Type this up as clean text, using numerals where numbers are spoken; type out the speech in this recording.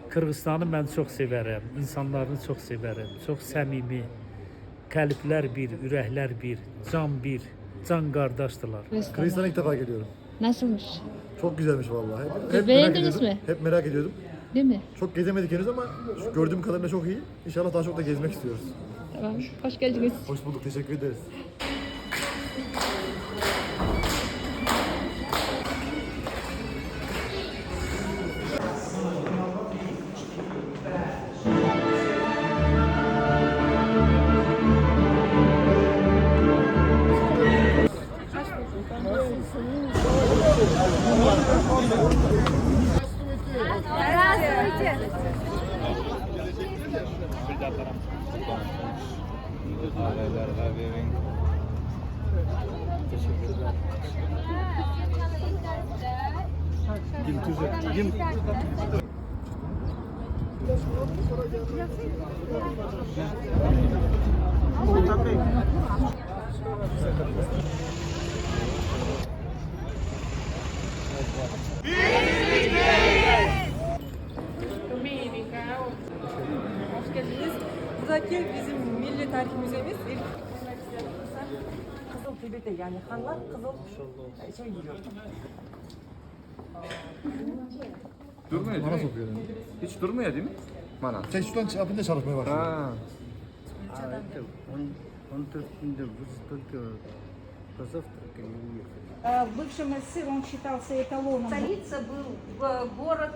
Kırgızistan'ı mən çox sevərəm, insanlarını çox sevərəm. Çox səmimi, qəlblər bir, ürəklər bir, can qardaşdılar. Kırgızistan'a ilk defa geliyorum. Nasılmış? Çok güzelmiş vallahi. Beğendiniz mi? Hep merak ediyordum. Değil mi? Çok gezemedik henüz ama gördüğüm kadarıyla çok iyi. İnşallah daha çok da gezmek istiyoruz. Tamam. Hoş geldiniz. Hoş bulduk, teşekkür ederiz. Hoş geldiniz. Buradaki bizim milli tarih müzemiz. Kızıl tibete yani hanlar kızıl şey giyiyor. Durmuyor Bana değil mi? sokuyor yani. Hiç durmuyor değil mi? Bana. Teşhüstan çapında çalışmaya başladı. Ha. Бывший СССР он считался эталоном. Столица был город